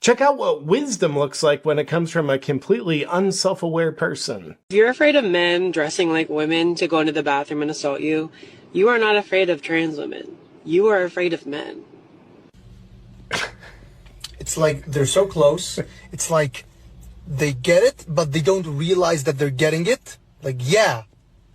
Check out what wisdom looks like when it comes from a completely unself-aware person. If you're afraid of men dressing like women to go into the bathroom and assault you, you are not afraid of trans women. You are afraid of men. It's like they're so close. It's like they get it, but they don't realize that they're getting it. Like, yeah.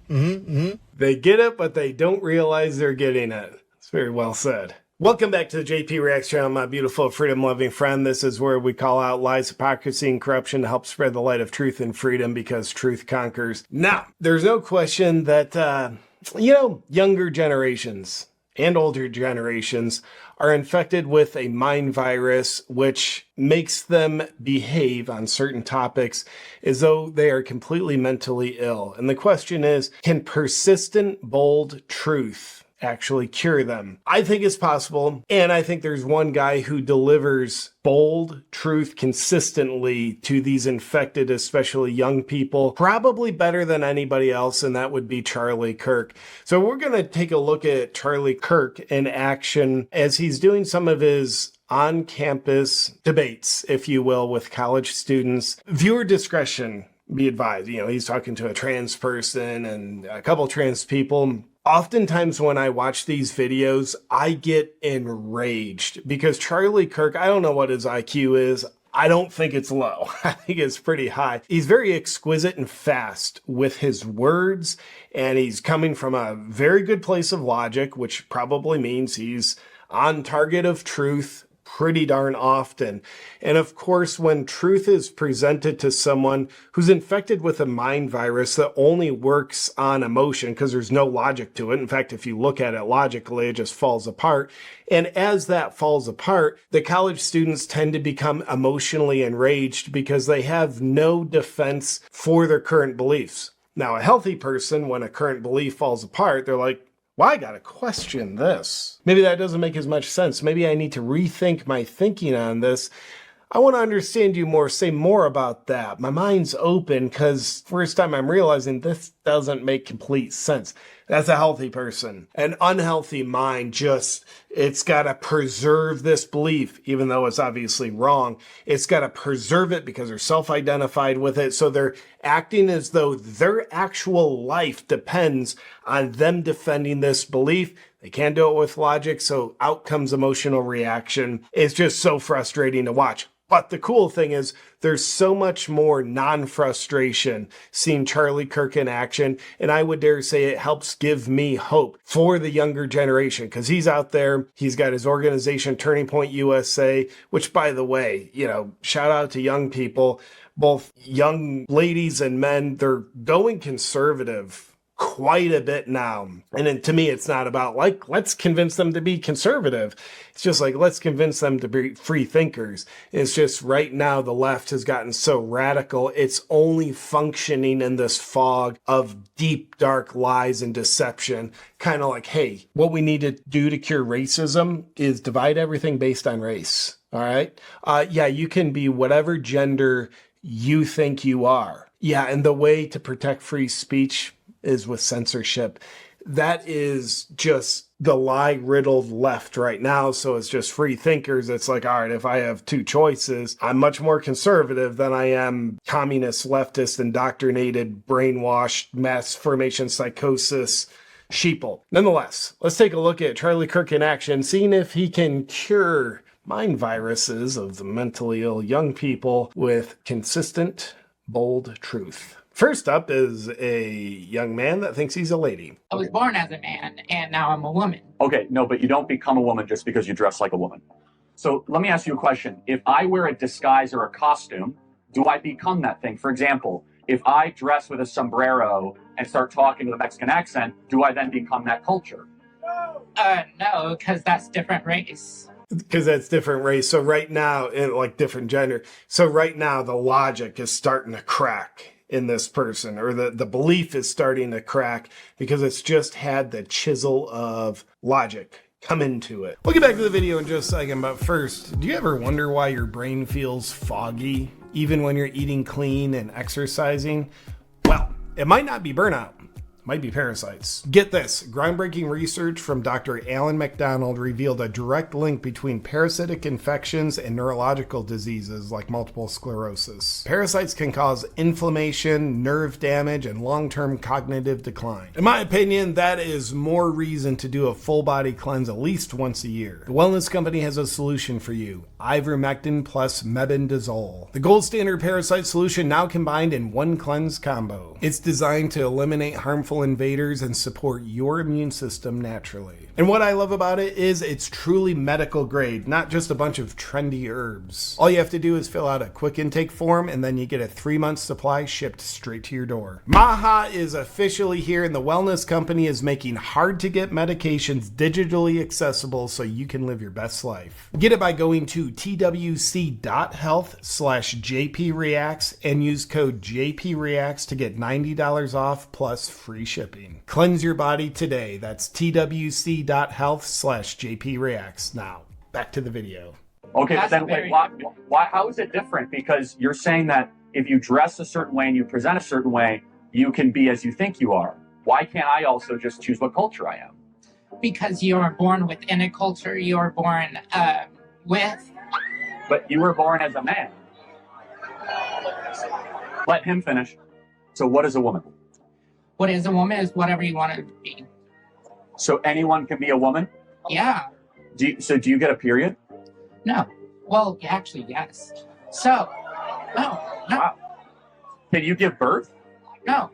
They get it, but they don't realize they're getting it. It's very well said. Welcome back to the JP Reacts channel, my beautiful freedom-loving friend. This is where we call out lies, hypocrisy, and corruption to help spread the light of truth and freedom, because truth conquers. Now, there's no question that, younger generations and older generations are infected with a mind virus which makes them behave on certain topics as though they are completely mentally ill. And the question is, can persistent, bold truth actually cure them? I think it's possible, and I think there's one guy who delivers bold truth consistently to these infected, especially young people, probably better than anybody else, and that would be Charlie Kirk. So we're going to take a look at Charlie Kirk in action as he's doing some of his on-campus debates, if you will, with college students. Viewer discretion be advised. He's talking to a trans person and a couple trans people. Oftentimes when I watch these videos, I get enraged because Charlie Kirk, I don't know what his IQ is. I don't think it's low. I think it's pretty high. He's very exquisite and fast with his words, and he's coming from a very good place of logic, which probably means he's on target of truth pretty darn often. And of course, when truth is presented to someone who's infected with a mind virus that only works on emotion, because there's no logic to it. In fact, if you look at it logically, it just falls apart. And as that falls apart, the college students tend to become emotionally enraged because they have no defense for their current beliefs. Now, a healthy person, when a current belief falls apart, they're like, well, I gotta question this. Maybe that doesn't make as much sense. Maybe I need to rethink my thinking on this. I want to understand you more, say more about that. My mind's open because first time I'm realizing this doesn't make complete sense. That's a healthy person. An unhealthy mind it's got to preserve this belief, even though it's obviously wrong. It's got to preserve it because they're self-identified with it. So they're acting as though their actual life depends on them defending this belief. They can't do it with logic, so out comes emotional reaction. It's just so frustrating to watch. But the cool thing is there's so much more non-frustration seeing Charlie Kirk in action. And I would dare say it helps give me hope for the younger generation because he's out there. He's got his organization Turning Point USA, which, by the way, shout out to young people, both young ladies and men. They're going conservative quite a bit now. And to me, it's not about let's convince them to be conservative. It's just let's convince them to be free thinkers. It's just right now the left has gotten so radical. It's only functioning in this fog of deep, dark lies and deception. Kind of hey, what we need to do to cure racism is divide everything based on race. All right. Yeah, you can be whatever gender you think you are. Yeah. And the way to protect free speech is with censorship. That is just the lie-riddled left right now. So it's just free thinkers. It's all right, if I have two choices, I'm much more conservative than I am communist, leftist, indoctrinated, brainwashed, mass formation psychosis sheeple. Nonetheless, let's take a look at Charlie Kirk in action, seeing if he can cure mind viruses of the mentally ill young people with consistent, bold truth. First up is a young man that thinks he's a lady. I was born as a man, and now I'm a woman. Okay, no, but you don't become a woman just because you dress like a woman. So let me ask you a question. If I wear a disguise or a costume, do I become that thing? For example, if I dress with a sombrero and start talking with a Mexican accent, do I then become that culture? No, because that's different race. Because that's different race. So right now, different gender. So right now, the logic is starting to crack in this person, or the belief is starting to crack because it's just had the chisel of logic come into it. We'll get back to the video in just a second, but first, do you ever wonder why your brain feels foggy even when you're eating clean and exercising? Well, it might not be burnout. It Might be parasites. Get this, groundbreaking research from Dr. Alan MacDonald revealed a direct link between parasitic infections and neurological diseases like multiple sclerosis. Parasites can cause inflammation, nerve damage, and long-term cognitive decline. In my opinion, that is more reason to do a full body cleanse at least once a year. The Wellness Company has a solution for you. Ivermectin plus mebendazole. The gold standard parasite solution now combined in one cleanse combo. It's designed to eliminate harmful invaders and support your immune system naturally. And what I love about it is it's truly medical grade, not just a bunch of trendy herbs. All you have to do is fill out a quick intake form and then you get a 3-month supply shipped straight to your door. Maha is officially here and the Wellness Company is making hard to get medications digitally accessible so you can live your best life. Get it by going to twc.health/jpreacts and use code JPReacts to get $90 off plus free shipping. Cleanse your body today. That's twc.health/jpreacts. Now, back to the video. Okay, but That's then very- why? How is it different? Because you're saying that if you dress a certain way and you present a certain way, you can be as you think you are. Why can't I also just choose what culture I am? Because you are born within a culture, you are born with. But you were born as a man. Let him finish. So what is a woman? What is a woman is whatever you want it to be. So anyone can be a woman? Yeah. Do you get a period? No. Well, actually, yes. So, no. Wow. Can you give birth? No.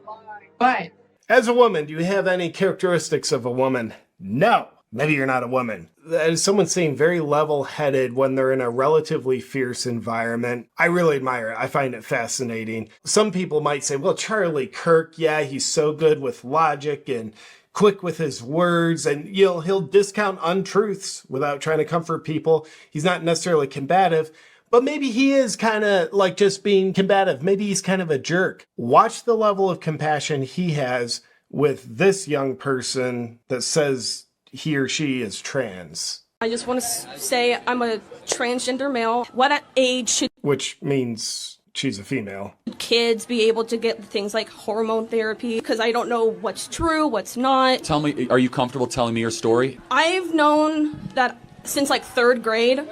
But As a woman, do you have any characteristics of a woman? No. Maybe you're not a woman. That is someone saying very level-headed when they're in a relatively fierce environment. I really admire it. I find it fascinating. Some people might say, well, Charlie Kirk, yeah, he's so good with logic and quick with his words, and he'll discount untruths without trying to comfort people. He's not necessarily combative, but maybe he is kind of like just being combative. Maybe he's kind of a jerk. Watch the level of compassion he has with this young person that says he or she is trans. I just want to say I'm a transgender male. What age should Which means she's a female. kids be able to get things like hormone therapy? Because I don't know what's true, what's not. Tell me, are you comfortable telling me your story? I've known that since like 3rd grade,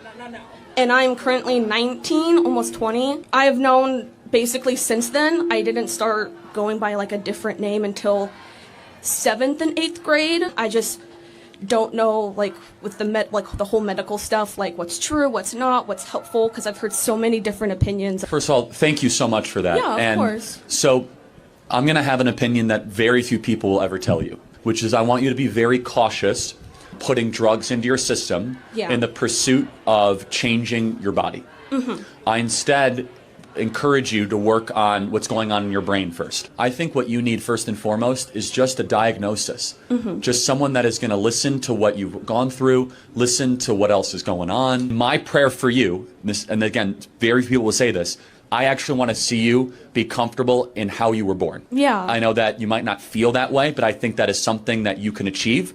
and I'm currently 19, almost 20. I've known basically since then. I didn't start going by like a different name until 7th and 8th grade. I just don't know, like, with the whole medical stuff, like what's true, what's not, what's helpful, because I've heard so many different opinions. First of all, thank you so much for that. Yeah, of course. So I'm going to have an opinion that very few people will ever tell you, which is I want you to be very cautious putting drugs into your system in the pursuit of changing your body. I instead encourage you to work on what's going on in your brain first. I think what you need first and foremost is just a diagnosis. Just someone that is going to listen to what you've gone through, listen to what else is going on. My prayer for you, and again, very few people will say this, I actually want to see you be comfortable in how you were born. Yeah. I know that you might not feel that way, but I think that is something that you can achieve.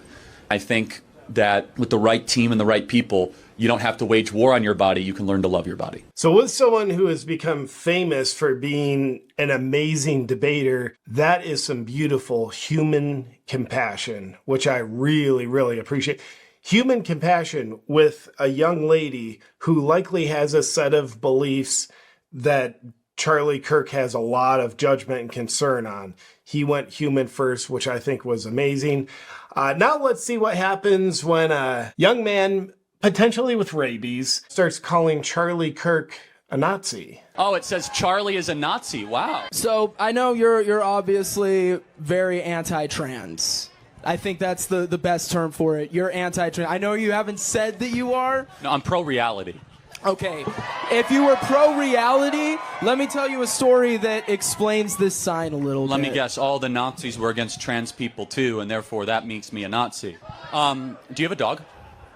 I think that with the right team and the right people, you don't have to wage war on your body. You can learn to love your body. So with someone who has become famous for being an amazing debater, that is some beautiful human compassion, which I really, really appreciate. Human compassion with a young lady who likely has a set of beliefs that Charlie Kirk has a lot of judgment and concern on. He went human first, which I think was amazing. Now let's see what happens when a young man, potentially with rabies, starts calling Charlie Kirk a Nazi. Oh, it says Charlie is a Nazi. Wow. So I know you're obviously very anti-trans. I think that's the best term for it. You're anti-trans. I know you haven't said that you are. No, I'm pro-reality. Okay. If you were pro-reality, let me tell you a story that explains this sign a little bit. Let me guess, all the Nazis were against trans people too, and therefore that makes me a Nazi. Do you have a dog?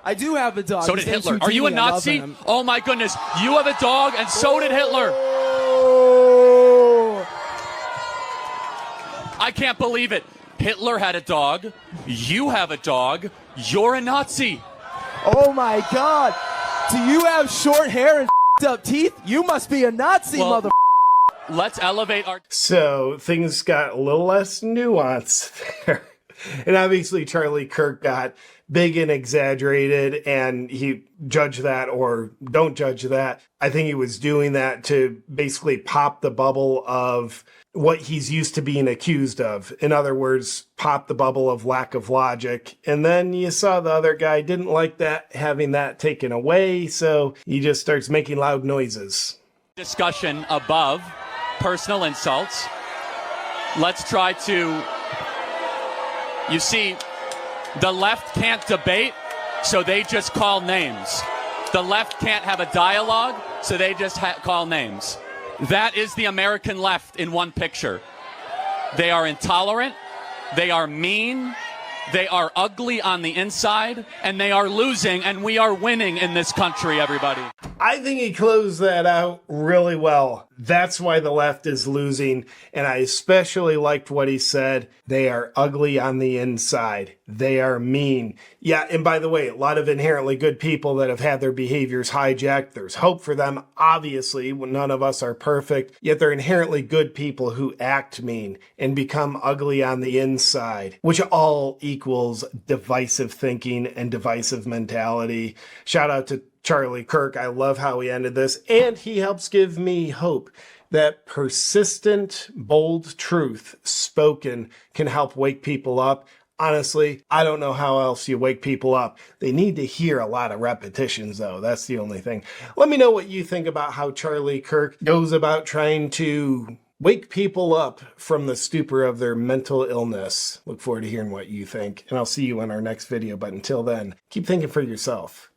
I do have a dog. So His did name's Hitler. Are you a Houdini. I love Nazi? him. Oh my goodness. You have a dog, and so did Hitler. Oh. I can't believe it. Hitler had a dog. You have a dog. You're a Nazi. Oh my God. Do you have short hair and up teeth? You must be a Nazi, Well, mother. let's elevate our... So things got a little less nuance there. And obviously Charlie Kirk got big and exaggerated, and he judge that or don't judge that. I think he was doing that to basically pop the bubble of what he's used to being accused of. In other words, pop the bubble of lack of logic. And then you saw the other guy didn't like that, having that taken away. So he just starts making loud noises. Discussion above personal insults. Let's try to, you see, the left can't debate, so they just call names. The left can't have a dialogue, so they just call names. That is the American left in one picture. They are intolerant, they are mean, they are ugly on the inside, and they are losing, and we are winning in this country, everybody. I think he closed that out really well. That's why the left is losing, and I especially liked what he said. They are ugly on the inside. They are mean. Yeah, and by the way, a lot of inherently good people that have had their behaviors hijacked. There's hope for them, obviously. None of us are perfect, yet they're inherently good people who act mean and become ugly on the inside, which all equals divisive thinking and divisive mentality. Shout out to Charlie Kirk. I love how he ended this, and he helps give me hope that persistent, bold truth spoken can help wake people up. Honestly, I don't know how else you wake people up. They need to hear a lot of repetitions, though. That's the only thing. Let me know what you think about how Charlie Kirk goes about trying to wake people up from the stupor of their mental illness. Look forward to hearing what you think, and I'll see you in our next video. But until then, keep thinking for yourself.